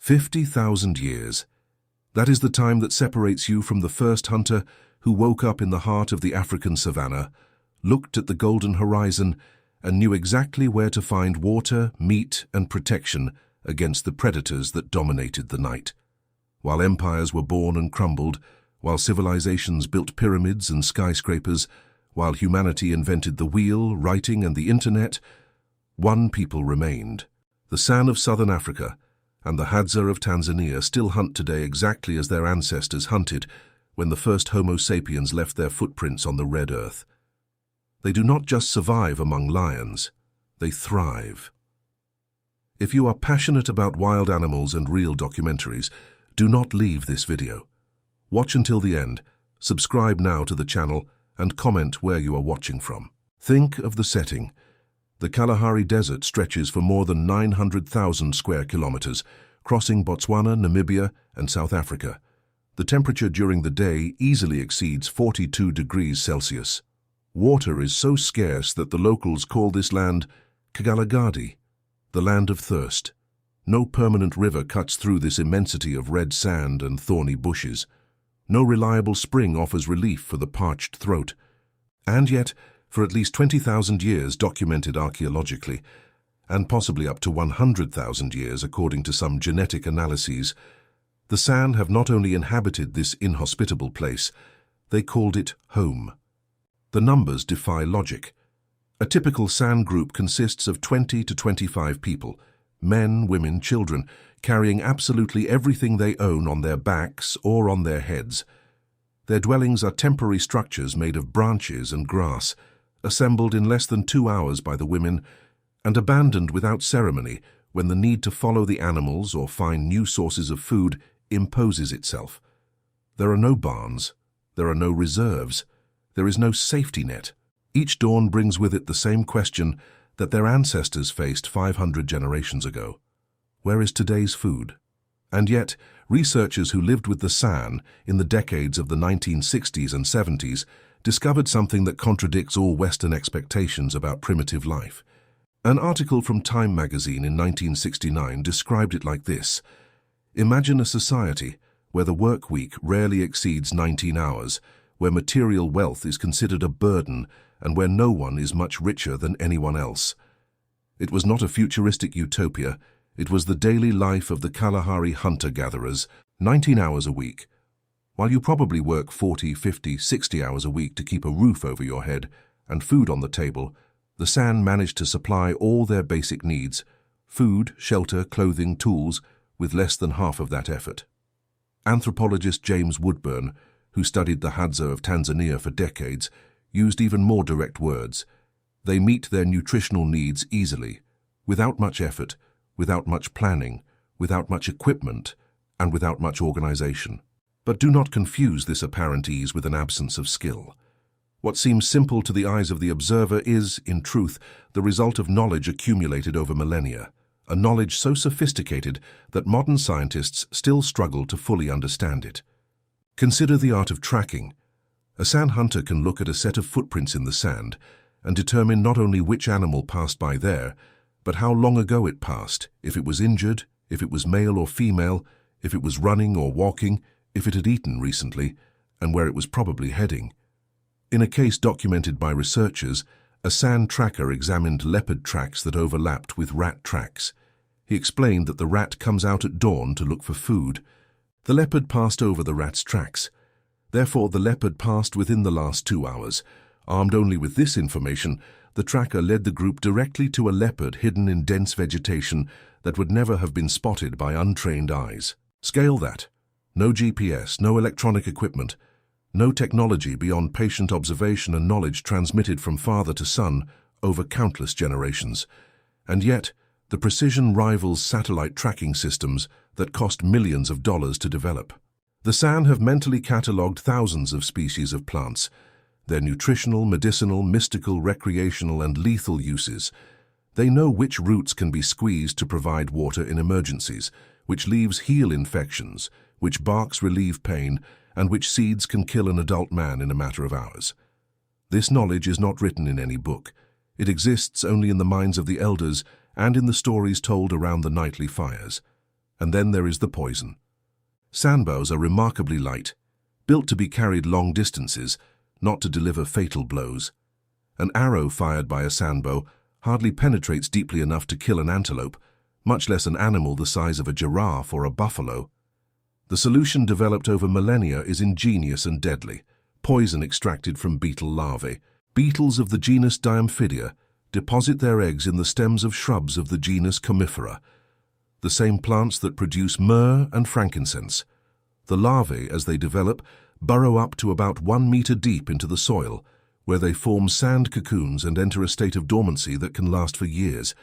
50,000 years. That is the time that separates you from the first hunter who woke up in the heart of the African savanna, looked at the golden horizon, and knew exactly where to find water, meat, and protection against the predators that dominated the night. While empires were born and crumbled, while civilizations built pyramids and skyscrapers, while humanity invented the wheel, writing, and the internet, one people remained. The San of southern Africa and the Hadza of Tanzania still hunt today exactly as their ancestors hunted when the first Homo sapiens left their footprints on the red earth. They do not just survive among lions, they thrive. If you are passionate about wild animals and real documentaries, do not leave this video. Watch until the end, subscribe now to the channel, and comment where you are watching from. Think of the setting. The Kalahari Desert stretches for more than 900,000 square kilometers, crossing Botswana, Namibia, and South Africa. The temperature during the day easily exceeds 42 degrees Celsius. Water is so scarce that the locals call this land Kgalagadi, the land of thirst. No permanent river cuts through this immensity of red sand and thorny bushes. No reliable spring offers relief for the parched throat. And yet, for at least 20,000 years documented archaeologically, and possibly up to 100,000 years according to some genetic analyses, the San have not only inhabited this inhospitable place, they called it home. The numbers defy logic. A typical San group consists of 20 to 25 people, men, women, children, carrying absolutely everything they own on their backs or on their heads. Their dwellings are temporary structures made of branches and grass, assembled in less than 2 hours by the women, and abandoned without ceremony when the need to follow the animals or find new sources of food imposes itself. There are no barns, there are no reserves, there is no safety net. Each dawn brings with it the same question that their ancestors faced 500 generations ago. Where is today's food? And yet, researchers who lived with the San in the decades of the 1960s and 70s discovered something that contradicts all Western expectations about primitive life. An article from Time magazine in 1969 described it like this: imagine a society where the work week rarely exceeds 19 hours, where material wealth is considered a burden, and where no one is much richer than anyone else. It was not a futuristic utopia, it was the daily life of the Kalahari hunter-gatherers, 19 hours a week. While you probably work 40, 50, 60 hours a week to keep a roof over your head and food on the table, the San managed to supply all their basic needs, food, shelter, clothing, tools, with less than half of that effort. Anthropologist James Woodburn, who studied the Hadza of Tanzania for decades, used even more direct words. They meet their nutritional needs easily, without much effort, without much planning, without much equipment, and without much organization. But do not confuse this apparent ease with an absence of skill. What seems simple to the eyes of the observer is, in truth, the result of knowledge accumulated over millennia, a knowledge so sophisticated that modern scientists still struggle to fully understand it. Consider the art of tracking. A San hunter can look at a set of footprints in the sand and determine not only which animal passed by there, but how long ago it passed, if it was injured, if it was male or female, if it was running or walking, if it had eaten recently, and where it was probably heading. In a case documented by researchers, a San tracker examined leopard tracks that overlapped with rat tracks. He explained that the rat comes out at dawn to look for food. The leopard passed over the rat's tracks. Therefore, the leopard passed within the last 2 hours. Armed only with this information, the tracker led the group directly to a leopard hidden in dense vegetation that would never have been spotted by untrained eyes. Scale that. No GPS, no electronic equipment, no technology beyond patient observation and knowledge transmitted from father to son over countless generations. And yet, the precision rivals satellite tracking systems that cost millions of dollars to develop. The San have mentally catalogued thousands of species of plants, their nutritional, medicinal, mystical, recreational, and lethal uses. They know which roots can be squeezed to provide water in emergencies, which leaves heal infections, which barks relieve pain, and which seeds can kill an adult man in a matter of hours. This knowledge is not written in any book. It exists only in the minds of the elders and in the stories told around the nightly fires. And then there is the poison. Sandbows are remarkably light, built to be carried long distances, not to deliver fatal blows. An arrow fired by a sandbow hardly penetrates deeply enough to kill an antelope, much less an animal the size of a giraffe or a buffalo. The solution developed over millennia is ingenious and deadly: poison extracted from beetle larvae. Beetles of the genus Diamphidia deposit their eggs in the stems of shrubs of the genus Commiphora, the same plants that produce myrrh and frankincense. The larvae, as they develop, burrow up to about 1 meter deep into the soil, where they form sand cocoons and enter a state of dormancy that can last for years.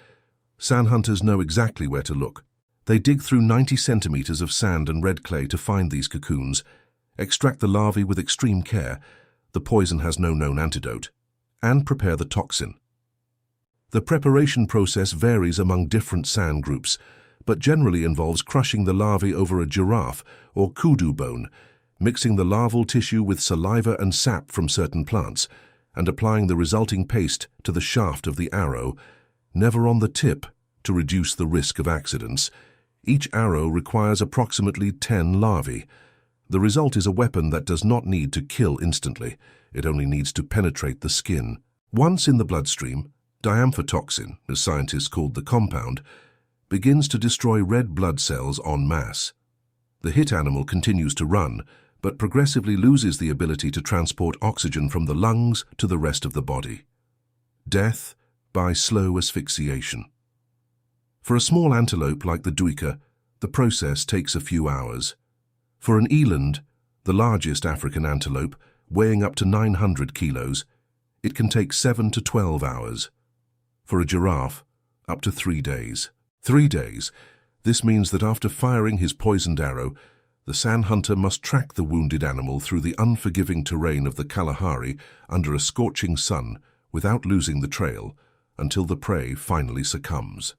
Sand hunters know exactly where to look. They dig through 90 centimeters of sand and red clay to find these cocoons, extract the larvae with extreme care — the poison has no known antidote — and prepare the toxin. The preparation process varies among different sand groups, but generally involves crushing the larvae over a giraffe or kudu bone, mixing the larval tissue with saliva and sap from certain plants, and applying the resulting paste to the shaft of the arrow, never on the tip, to reduce the risk of accidents. Each arrow requires approximately 10 larvae. The result is a weapon that does not need to kill instantly. It only needs to penetrate the skin. Once in the bloodstream, diamphotoxin, as scientists called the compound, begins to destroy red blood cells en masse. The hit animal continues to run, but progressively loses the ability to transport oxygen from the lungs to the rest of the body. Death by slow asphyxiation. For a small antelope like the duiker, the process takes a few hours. For an eland, the largest African antelope, weighing up to 900 kilos, it can take 7 to 12 hours. For a giraffe, up to 3 days. 3 days. This means that after firing his poisoned arrow, the sand hunter must track the wounded animal through the unforgiving terrain of the Kalahari under a scorching sun without losing the trail until the prey finally succumbs.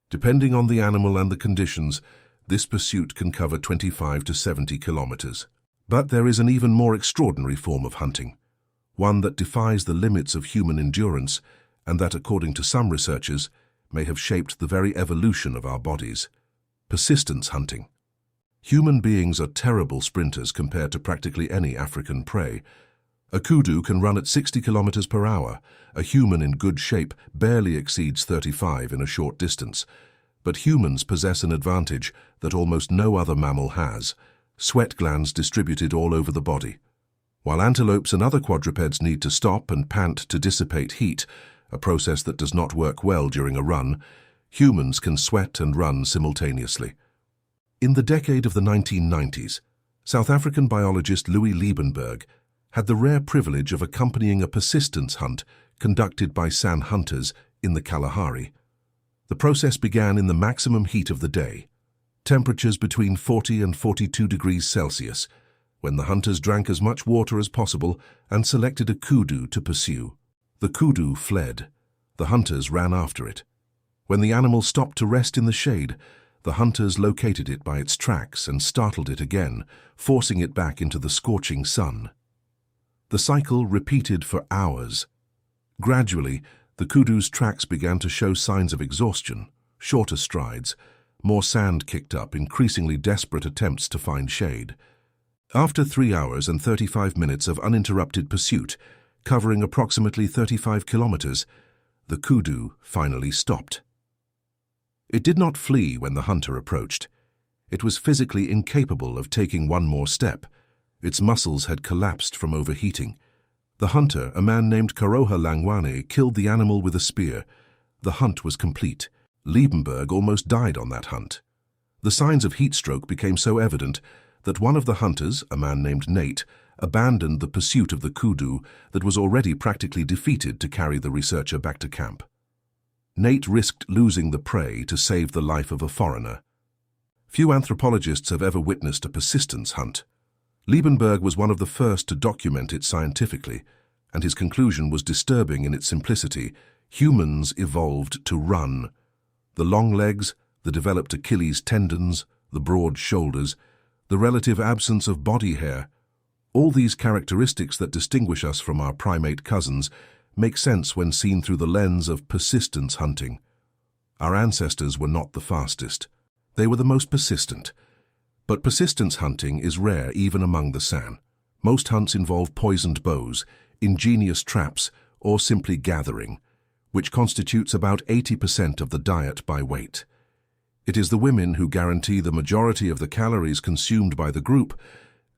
Depending on the animal and the conditions, this pursuit can cover 25 to 70 kilometers. But there is an even more extraordinary form of hunting, one that defies the limits of human endurance and that, according to some researchers, may have shaped the very evolution of our bodies: persistence hunting. Human beings are terrible sprinters compared to practically any African prey. A kudu can run at 60 kilometers per hour. A human in good shape barely exceeds 35 in a short distance. But humans possess an advantage that almost no other mammal has: sweat glands distributed all over the body. While antelopes and other quadrupeds need to stop and pant to dissipate heat, a process that does not work well during a run, humans can sweat and run simultaneously. In the decade of the 1990s, South African biologist Louis Liebenberg had the rare privilege of accompanying a persistence hunt conducted by sand hunters in the Kalahari. The process began in the maximum heat of the day, temperatures between 40 and 42 degrees Celsius, when the hunters drank as much water as possible and selected a kudu to pursue. The kudu fled. The hunters ran after it. When the animal stopped to rest in the shade, the hunters located it by its tracks and startled it again, forcing it back into the scorching sun. The cycle repeated for hours. Gradually, the kudu's tracks began to show signs of exhaustion, shorter strides, more sand kicked up, increasingly desperate attempts to find shade. After 3 hours and 35 minutes of uninterrupted pursuit, covering approximately 35 kilometers, the kudu finally stopped. It did not flee when the hunter approached. It was physically incapable of taking one more step. Its muscles had collapsed from overheating. The hunter, a man named Karoha Langwane, killed the animal with a spear. The hunt was complete. Liebenberg almost died on that hunt. The signs of heat stroke became so evident that one of the hunters, a man named Nate, abandoned the pursuit of the kudu that was already practically defeated to carry the researcher back to camp. Nate risked losing the prey to save the life of a foreigner. Few anthropologists have ever witnessed a persistence hunt. Liebenberg was one of the first to document it scientifically, and his conclusion was disturbing in its simplicity. Humans evolved to run. The long legs, the developed Achilles tendons, the broad shoulders, the relative absence of body hair, all these characteristics that distinguish us from our primate cousins make sense when seen through the lens of persistence hunting. Our ancestors were not the fastest. They were the most persistent. But persistence hunting is rare even among the San. Most hunts involve poisoned bows, ingenious traps, or simply gathering, which constitutes about 80% of the diet by weight. It is the women who guarantee the majority of the calories consumed by the group,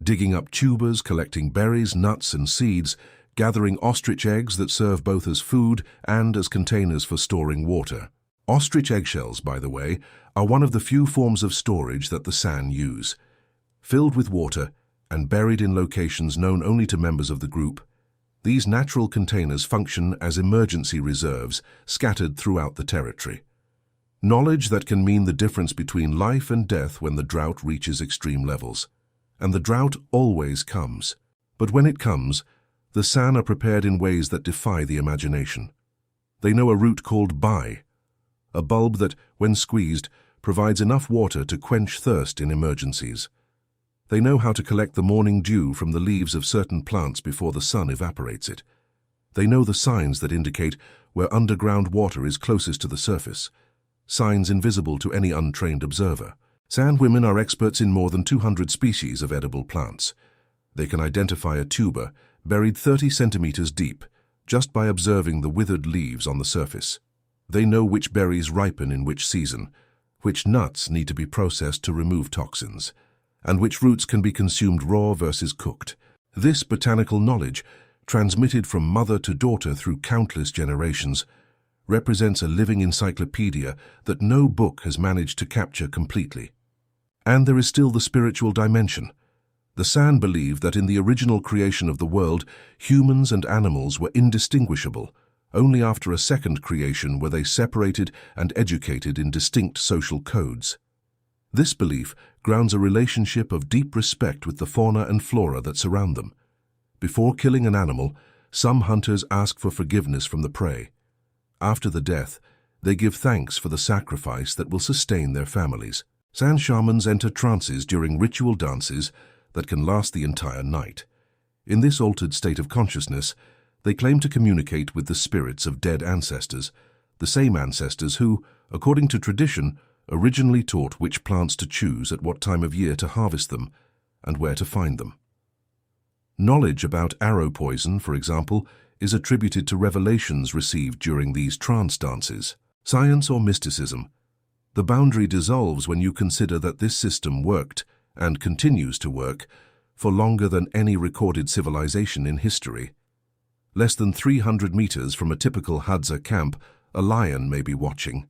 digging up tubers, collecting berries, nuts, and seeds, gathering ostrich eggs that serve both as food and as containers for storing water. Ostrich eggshells, by the way, are one of the few forms of storage that the San use. Filled with water and buried in locations known only to members of the group, these natural containers function as emergency reserves scattered throughout the territory. Knowledge that can mean the difference between life and death when the drought reaches extreme levels. And the drought always comes. But when it comes, the San are prepared in ways that defy the imagination. They know a root called bai, a bulb that, when squeezed, provides enough water to quench thirst in emergencies. They know how to collect the morning dew from the leaves of certain plants before the sun evaporates it. They know the signs that indicate where underground water is closest to the surface, signs invisible to any untrained observer. San women are experts in more than 200 species of edible plants. They can identify a tuber buried 30 centimeters deep just by observing the withered leaves on the surface. They know which berries ripen in which season, which nuts need to be processed to remove toxins, and which roots can be consumed raw versus cooked. This botanical knowledge, transmitted from mother to daughter through countless generations, represents a living encyclopedia that no book has managed to capture completely. And there is still the spiritual dimension. The San believe that in the original creation of the world, humans and animals were indistinguishable. Only after a second creation were they separated and educated in distinct social codes. This belief grounds a relationship of deep respect with the fauna and flora that surround them. Before killing an animal, some hunters ask for forgiveness from the prey. After the death, they give thanks for the sacrifice that will sustain their families. San shamans enter trances during ritual dances that can last the entire night. In this altered state of consciousness, they claim to communicate with the spirits of dead ancestors, the same ancestors who, according to tradition, originally taught which plants to choose at what time of year to harvest them and where to find them. Knowledge about arrow poison, for example, is attributed to revelations received during these trance dances. Science or mysticism? The boundary dissolves when you consider that this system worked, and continues to work, for longer than any recorded civilization in history. Less than 300 meters from a typical Hadza camp, a lion may be watching.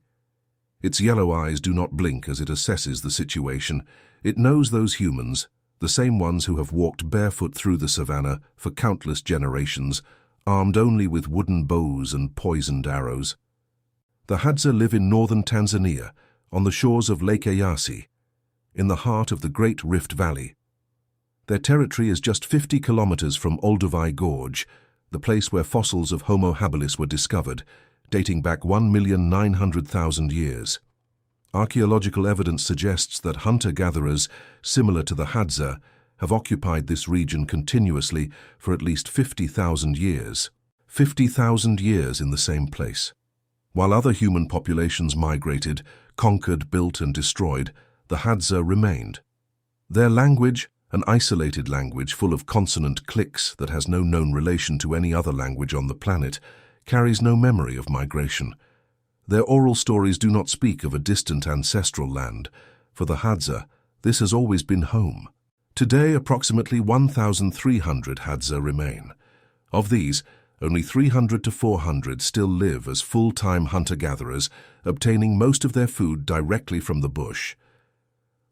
Its yellow eyes do not blink as it assesses the situation. It knows those humans, the same ones who have walked barefoot through the savannah for countless generations, armed only with wooden bows and poisoned arrows. The Hadza live in northern Tanzania, on the shores of Lake Eyasi, in the heart of the Great Rift Valley. Their territory is just 50 kilometers from Olduvai Gorge, the place where fossils of Homo habilis were discovered, dating back 1,900,000 years. Archaeological evidence suggests that hunter-gatherers, similar to the Hadza, have occupied this region continuously for at least 50,000 years. 50,000 years in the same place. While other human populations migrated, conquered, built, and destroyed, the Hadza remained. Their language, an isolated language full of consonant clicks that has no known relation to any other language on the planet, carries no memory of migration. Their oral stories do not speak of a distant ancestral land. For the Hadza, this has always been home. Today, approximately 1,300 Hadza remain. Of these, only 300 to 400 still live as full-time hunter-gatherers, obtaining most of their food directly from the bush.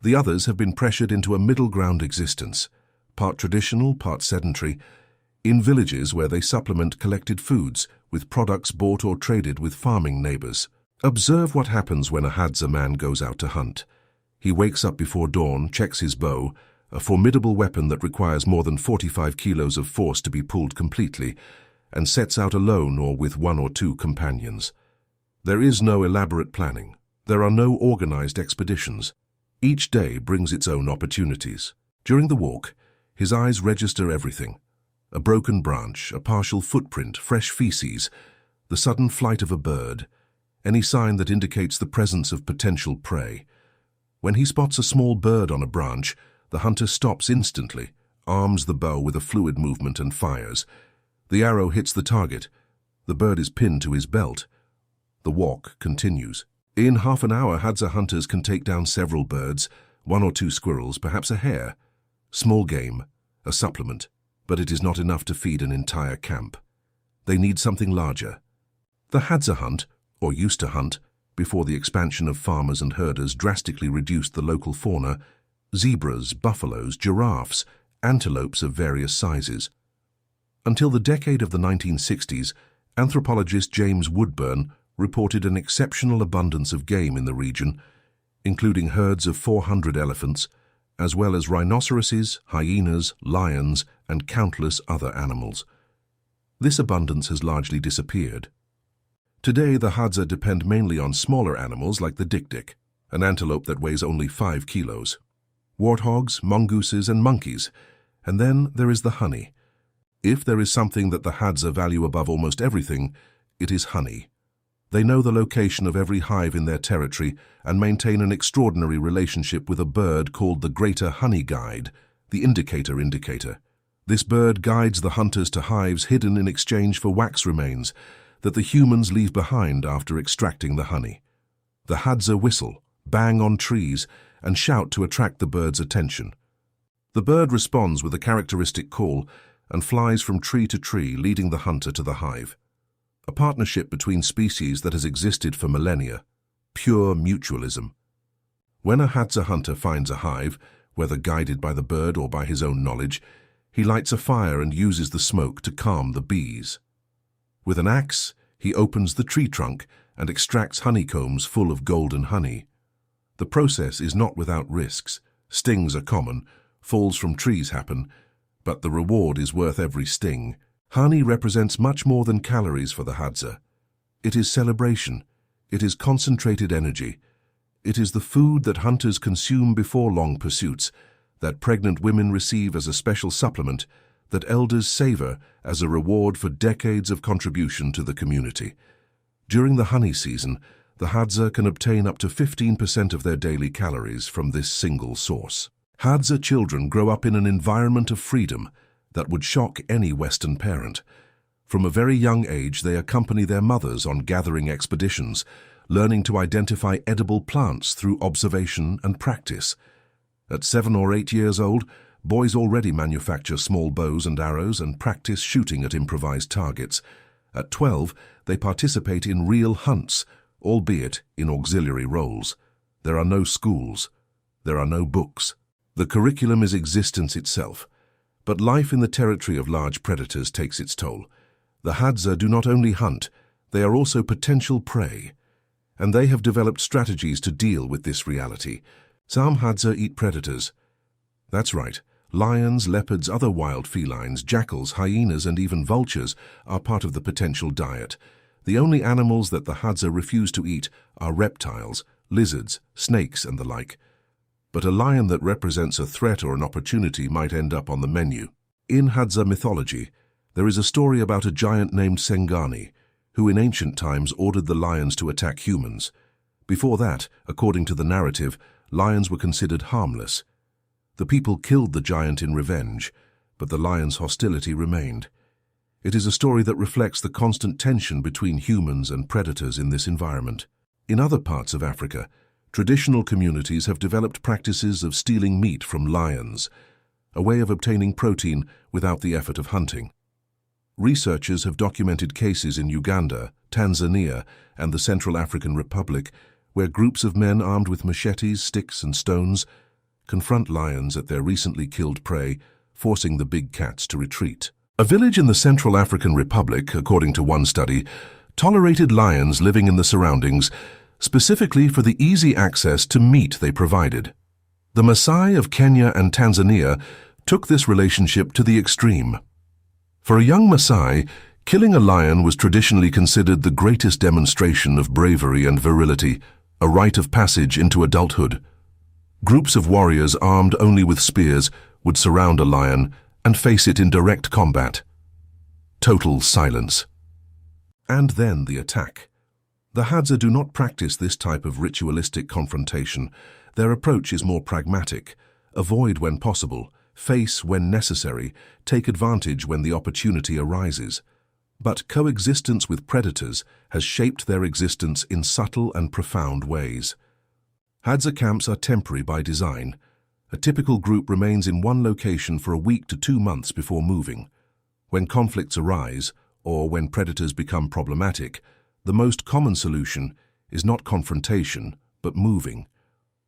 The others have been pressured into a middle-ground existence, part traditional, part sedentary, in villages where they supplement collected foods with products bought or traded with farming neighbors. Observe what happens when a Hadza man goes out to hunt. He wakes up before dawn, checks his bow, a formidable weapon that requires more than 45 kilos of force to be pulled completely, and sets out alone or with one or two companions. There is no elaborate planning. There are no organized expeditions. Each day brings its own opportunities. During the walk, his eyes register everything. A broken branch, a partial footprint, fresh feces, the sudden flight of a bird, any sign that indicates the presence of potential prey. When he spots a small bird on a branch, the hunter stops instantly, arms the bow with a fluid movement and fires. The arrow hits the target. The bird is pinned to his belt. The walk continues. In half an hour, Hadza hunters can take down several birds, 1 or 2 squirrels, perhaps a hare. Small game, a supplement, but it is not enough to feed an entire camp. They need something larger. The Hadza hunt, or used to hunt, before the expansion of farmers and herders drastically reduced the local fauna, zebras, buffaloes, giraffes, antelopes of various sizes. Until the decade of the 1960s, anthropologist James Woodburn reported an exceptional abundance of game in the region, including herds of 400 elephants, as well as rhinoceroses, hyenas, lions, and countless other animals. This abundance has largely disappeared. Today, the Hadza depend mainly on smaller animals like the dik-dik, an antelope that weighs only 5 kilos, warthogs, mongooses, and monkeys, and then there is the honey. If there is something that the Hadza value above almost everything, it is honey. They know the location of every hive in their territory and maintain an extraordinary relationship with a bird called the Greater Honey Guide, the indicator. This bird guides the hunters to hives hidden in exchange for wax remains that the humans leave behind after extracting the honey. The Hadza whistle, bang on trees, and shout to attract the bird's attention. The bird responds with a characteristic call and flies from tree to tree, leading the hunter to the hive. A partnership between species that has existed for millennia, pure mutualism. When a Hadza hunter finds a hive, whether guided by the bird or by his own knowledge, he lights a fire and uses the smoke to calm the bees. With an axe, he opens the tree trunk and extracts honeycombs full of golden honey. The process is not without risks. Stings are common, falls from trees happen, but the reward is worth every sting. Honey represents much more than calories for the Hadza. It is celebration. It is concentrated energy. It is the food that hunters consume before long pursuits, that pregnant women receive as a special supplement, that elders savor as a reward for decades of contribution to the community. During the honey season, the Hadza can obtain up to 15% of their daily calories from this single source. Hadza children grow up in an environment of freedom that would shock any Western parent. From a very young age, they accompany their mothers on gathering expeditions, learning to identify edible plants through observation and practice. At 7 or 8 years old, boys already manufacture small bows and arrows and practice shooting at improvised targets. At 12, they participate in real hunts, albeit in auxiliary roles. There are no schools. There are no books. The curriculum is existence itself. But life in the territory of large predators takes its toll. The Hadza do not only hunt, they are also potential prey. And they have developed strategies to deal with this reality. Some Hadza eat predators. That's right. Lions, leopards, other wild felines, jackals, hyenas, and even vultures are part of the potential diet. The only animals that the Hadza refuse to eat are reptiles, lizards, snakes, and the like. But a lion that represents a threat or an opportunity might end up on the menu. In Hadza mythology, there is a story about a giant named Sengani, who in ancient times ordered the lions to attack humans. Before that, according to the narrative, lions were considered harmless. The people killed the giant in revenge, but the lion's hostility remained. It is a story that reflects the constant tension between humans and predators in this environment. In other parts of Africa, traditional communities have developed practices of stealing meat from lions, a way of obtaining protein without the effort of hunting. Researchers have documented cases in Uganda, Tanzania, and the Central African Republic where groups of men armed with machetes, sticks, and stones confront lions at their recently killed prey, forcing the big cats to retreat. A village in the Central African Republic, according to one study, tolerated lions living in the surroundings specifically for the easy access to meat they provided. The Maasai of Kenya and Tanzania took this relationship to the extreme. For a young Maasai, killing a lion was traditionally considered the greatest demonstration of bravery and virility, a rite of passage into adulthood. Groups of warriors armed only with spears would surround a lion and face it in direct combat. Total silence. And then the attack. The Hadza do not practice this type of ritualistic confrontation. Their approach is more pragmatic. Avoid when possible, face when necessary, take advantage when the opportunity arises. But coexistence with predators has shaped their existence in subtle and profound ways. Hadza camps are temporary by design. A typical group remains in one location for a week to 2 months before moving. When conflicts arise, or when predators become problematic, the most common solution is not confrontation, but moving.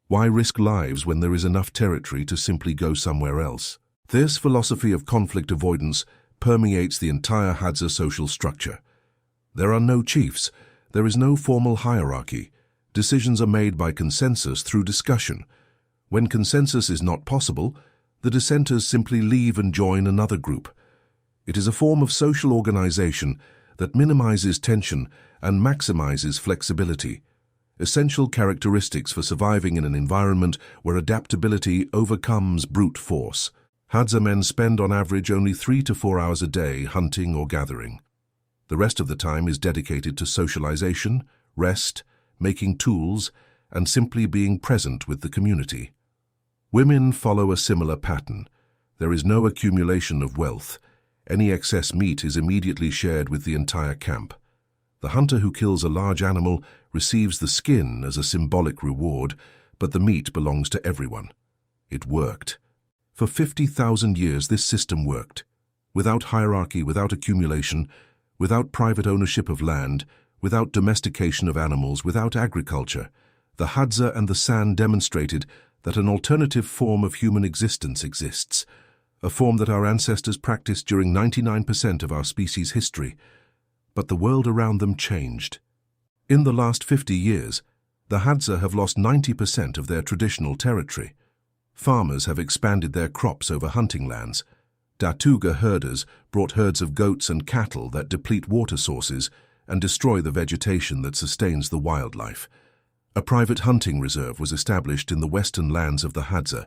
Why risk lives when there is enough territory to simply go somewhere else? This philosophy of conflict avoidance permeates the entire Hadza social structure. There are no chiefs. There is no formal hierarchy. Decisions are made by consensus through discussion. When consensus is not possible, the dissenters simply leave and join another group. It is a form of social organization that minimizes tension and maximizes flexibility, essential characteristics for surviving in an environment where adaptability overcomes brute force. Hadza men spend on average only 3 to 4 hours a day hunting or gathering. The rest of the time is dedicated to socialization, rest, making tools, and simply being present with the community. Women follow a similar pattern. There is no accumulation of wealth. Any excess meat is immediately shared with the entire camp. The hunter who kills a large animal receives the skin as a symbolic reward, but the meat belongs to everyone. It worked. For 50,000 years this system worked. Without hierarchy, without accumulation, without private ownership of land, without domestication of animals, without agriculture, the Hadza and the San demonstrated that an alternative form of human existence exists, a form that our ancestors practiced during 99% of our species' history. But the world around them changed. In the last 50 years, the Hadza have lost 90% of their traditional territory. Farmers have expanded their crops over hunting lands. Datuga herders brought herds of goats and cattle that deplete water sources and destroy the vegetation that sustains the wildlife. A private hunting reserve was established in the western lands of the Hadza,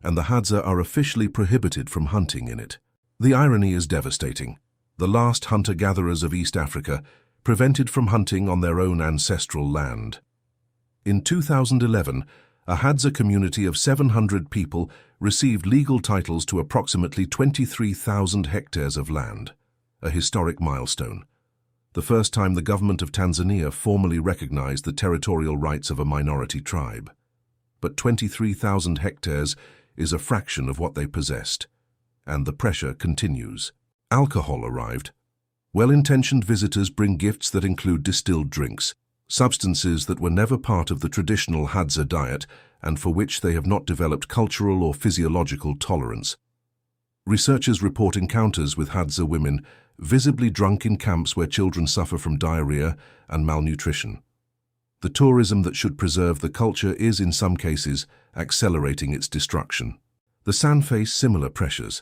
and the Hadza are officially prohibited from hunting in it. The irony is devastating. The last hunter-gatherers of East Africa prevented from hunting on their own ancestral land. In 2011, a Hadza community of 700 people received legal titles to approximately 23,000 hectares of land, a historic milestone. The first time the government of Tanzania formally recognized the territorial rights of a minority tribe. But 23,000 hectares is a fraction of what they possessed, and the pressure continues. Alcohol arrived. Well-intentioned visitors bring gifts that include distilled drinks, substances that were never part of the traditional Hadza diet and for which they have not developed cultural or physiological tolerance. Researchers report encounters with Hadza women visibly drunk in camps where children suffer from diarrhea and malnutrition. The tourism that should preserve the culture is, in some cases, accelerating its destruction. The San face similar pressures.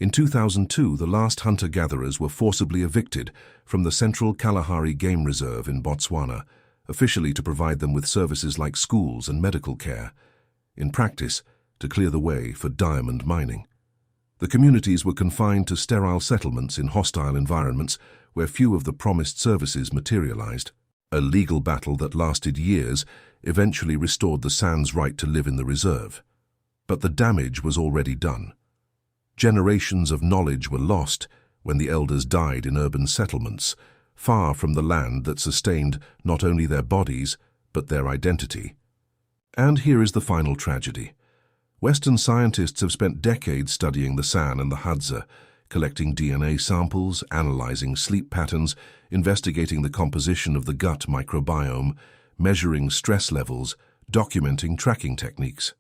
In 2002, the last hunter-gatherers were forcibly evicted from the Central Kalahari Game Reserve in Botswana, officially to provide them with services like schools and medical care, in practice, to clear the way for diamond mining. The communities were confined to sterile settlements in hostile environments where few of the promised services materialized. A legal battle that lasted years eventually restored the San's right to live in the reserve. But the damage was already done. Generations of knowledge were lost when the elders died in urban settlements, far from the land that sustained not only their bodies, but their identity. And here is the final tragedy. Western scientists have spent decades studying the San and the Hadza, collecting DNA samples, analyzing sleep patterns, investigating the composition of the gut microbiome, measuring stress levels, documenting tracking techniques.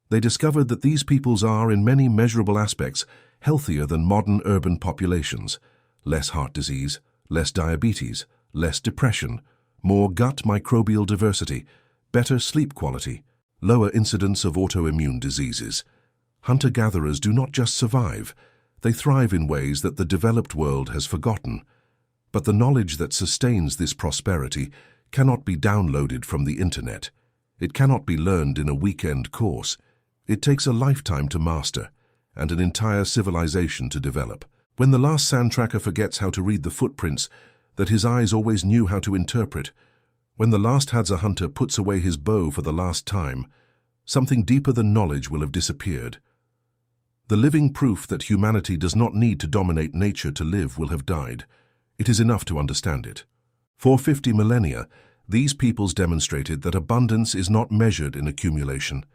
They discovered that these peoples are, in many measurable aspects, healthier than modern urban populations. Less heart disease, less diabetes, less depression, more gut microbial diversity, better sleep quality, lower incidence of autoimmune diseases. Hunter-gatherers do not just survive, they thrive in ways that the developed world has forgotten. But the knowledge that sustains this prosperity cannot be downloaded from the internet. It cannot be learned in a weekend course. It takes a lifetime to master, and an entire civilization to develop. When the last sand tracker forgets how to read the footprints that his eyes always knew how to interpret, When the last Hadza hunter puts away his bow for the last time, something deeper than knowledge will have disappeared. The living proof that humanity does not need to dominate nature to live will have died. It is enough to understand it. For 50 millennia, these peoples demonstrated that abundance is not measured in accumulation,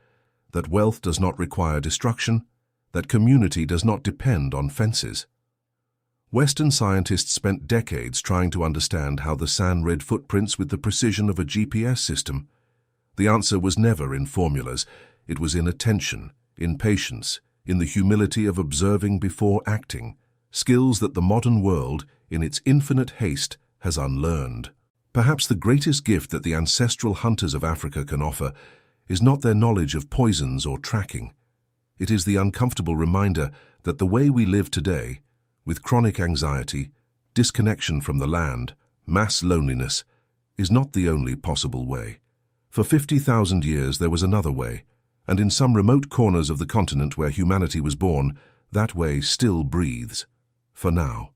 that wealth does not require destruction, that community does not depend on fences. Western scientists spent decades trying to understand how the San read footprints with the precision of a GPS system. The answer was never in formulas. It was in attention, in patience, in the humility of observing before acting, skills that the modern world, in its infinite haste, has unlearned. Perhaps the greatest gift that the ancestral hunters of Africa can offer is not their knowledge of poisons or tracking. It is the uncomfortable reminder that the way we live today, with chronic anxiety, disconnection from the land, mass loneliness, is not the only possible way. For 50,000 years there was another way, and in some remote corners of the continent where humanity was born, that way still breathes. For now.